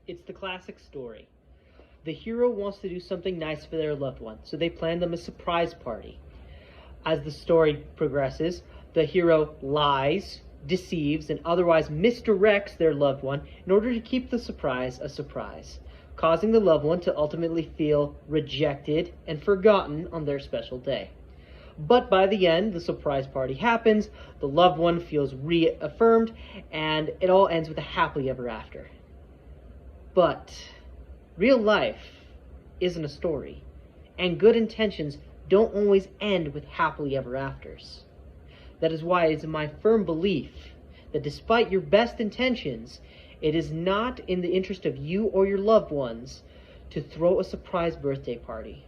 It's the classic story. The hero wants to do something nice for their loved one, so they plan them a surprise party. As the story progresses, the hero lies, deceives, and otherwise misdirects their loved one in order to keep the surprise a surprise, causing the loved one to ultimately feel rejected and forgotten on their special day. But by the end, the surprise party happens, the loved one feels reaffirmed, and it all ends with a happily ever after. But real life isn't a story, and good intentions don't always end with happily ever afters. That is why it is my firm belief that despite your best intentions, it is not in the interest of you or your loved ones to throw a surprise birthday party.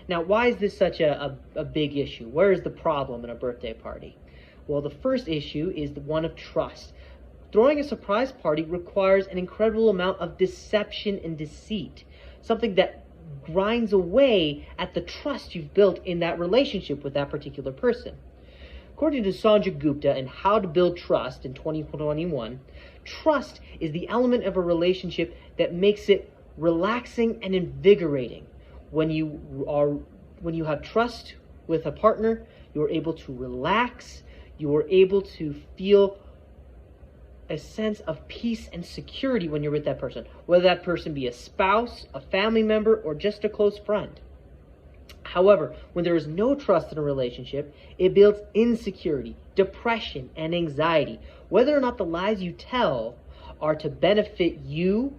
Now, why is this such a big issue? Where is the problem in a birthday party? Well, the first issue is the one of trust. Throwing a surprise party requires an incredible amount of deception and deceit, something that grinds away at the trust you've built in that relationship with that particular person. According to Sanjay Gupta in How to Build Trust in 2021, trust is the element of a relationship that makes it relaxing and invigorating. When you have trust with a partner, you are able to relax, you are able to feel a sense of peace and security when you're with that person, whether that person be a spouse, a family member, or just a close friend. However, when there is no trust in a relationship, it builds insecurity, depression, and anxiety. Whether or not the lies you tell are to benefit you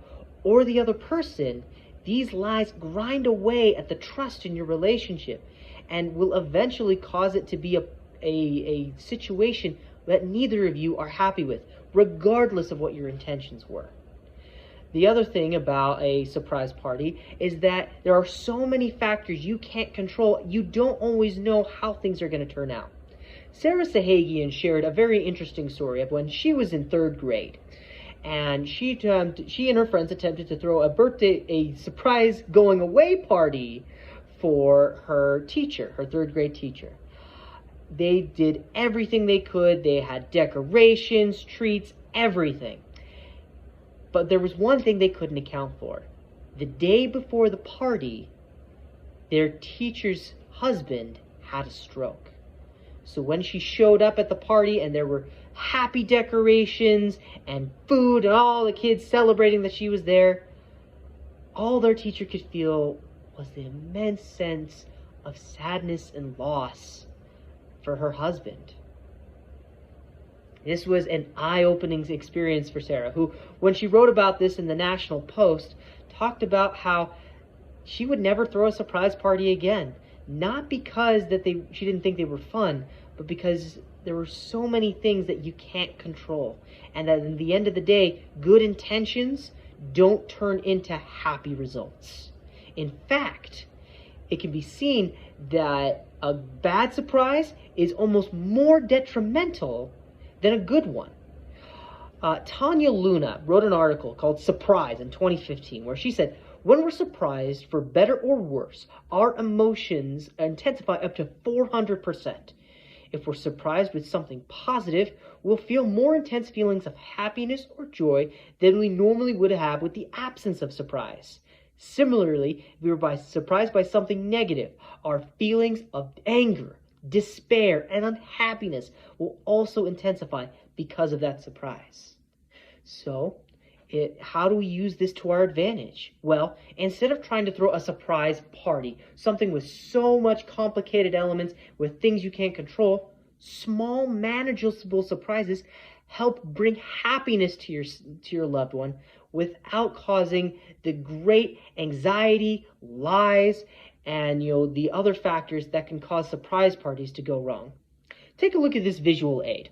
or the other person, these lies grind away at the trust in your relationship and will eventually cause it to be a situation that neither of you are happy with, regardless of what your intentions were. The other thing about a surprise party is that there are so many factors you can't control. You don't always know how things are going to turn out. Sarah Sahagian shared a very interesting story of when she was in third grade. And she and her friends attempted to throw a surprise going away party for her teacher, her third grade teacher. They did everything they could. They had decorations, treats, everything. But there was one thing they couldn't account for. The day before the party, their teacher's husband had a stroke. So when she showed up at the party and there were happy decorations and food and all the kids celebrating that she was there, all their teacher could feel was the immense sense of sadness and loss for her husband. This was an eye-opening experience for Sarah, who, when she wrote about this in the National Post, talked about how she would never throw a surprise party again. Not because she didn't think they were fun, but because there were so many things that you can't control. And that in the end of the day, good intentions don't turn into happy results. In fact, it can be seen that a bad surprise is almost more detrimental than a good one. Tanya Luna wrote an article called Surprise in 2015, where she said, when we're surprised, for better or worse, our emotions intensify up to 400%. If we're surprised with something positive, we'll feel more intense feelings of happiness or joy than we normally would have with the absence of surprise. Similarly, if we were surprised by something negative, our feelings of anger, despair, and unhappiness will also intensify because of that surprise. So, how do we use this to our advantage? Well, instead of trying to throw a surprise party, something with so much complicated elements with things you can't control, small manageable surprises help bring happiness to your loved one without causing the great anxiety, lies, and the other factors that can cause surprise parties to go wrong. Take a look at this visual aid.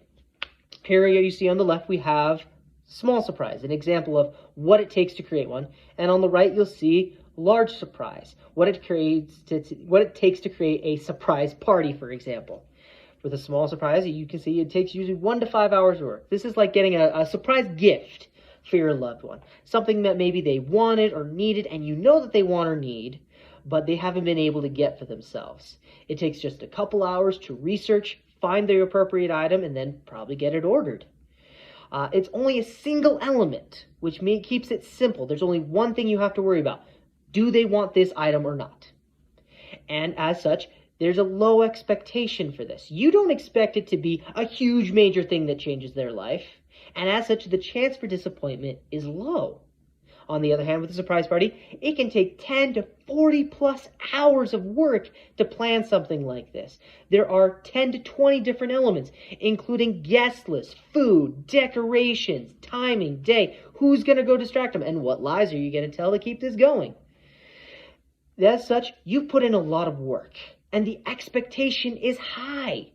Here you see on the left we have small surprise, an example of what it takes to create one, and on the right you'll see large surprise, what it takes to create a surprise party, for example. With a small surprise, you can see it takes usually 1 to 5 hours work. This is like getting a surprise gift for your loved one, something that maybe they wanted or needed, and you know that they want or need, but they haven't been able to get for themselves. It takes just a couple hours to research, find the appropriate item, and then probably get it ordered. It's only a single element, which keeps it simple. There's only one thing you have to worry about. Do they want this item or not? And as such, there's a low expectation for this. You don't expect it to be a huge major thing that changes their life. And as such, the chance for disappointment is low. On the other hand, with a surprise party, it can take 10 to 40 plus hours of work to plan something like this. There are 10 to 20 different elements, including guest list, food, decorations, timing, day, who's going to go distract them, and what lies are you going to tell to keep this going. As such, you've put in a lot of work, and the expectation is high.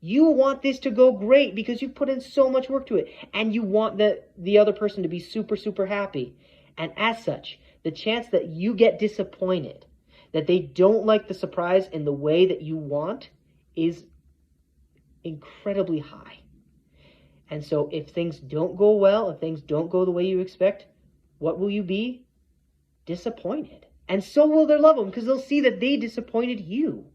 You want this to go great because you've put in so much work to it, and you want the other person to be super, super happy. And as such, the chance that you get disappointed, that they don't like the surprise in the way that you want, is incredibly high. And so if things don't go well, if things don't go the way you expect, what will you be? Disappointed. And so will their loved one, because they'll see that they disappointed you.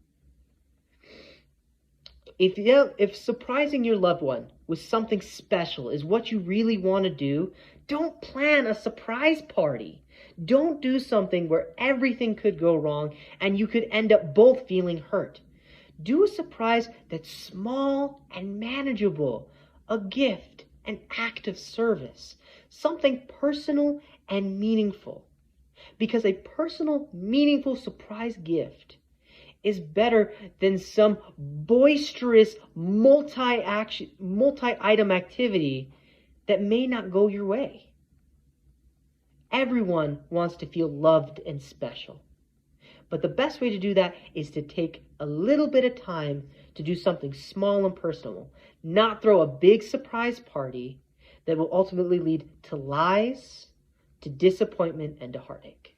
If surprising your loved one with something special is what you really want to do, don't plan a surprise party. Don't do something where everything could go wrong and you could end up both feeling hurt. Do a surprise that's small and manageable, a gift, an act of service, something personal and meaningful. Because a personal, meaningful surprise gift is better than some boisterous multi-item activity that may not go your way. Everyone wants to feel loved and special. But the best way to do that is to take a little bit of time to do something small and personal, not throw a big surprise party that will ultimately lead to lies, to disappointment, and to heartache.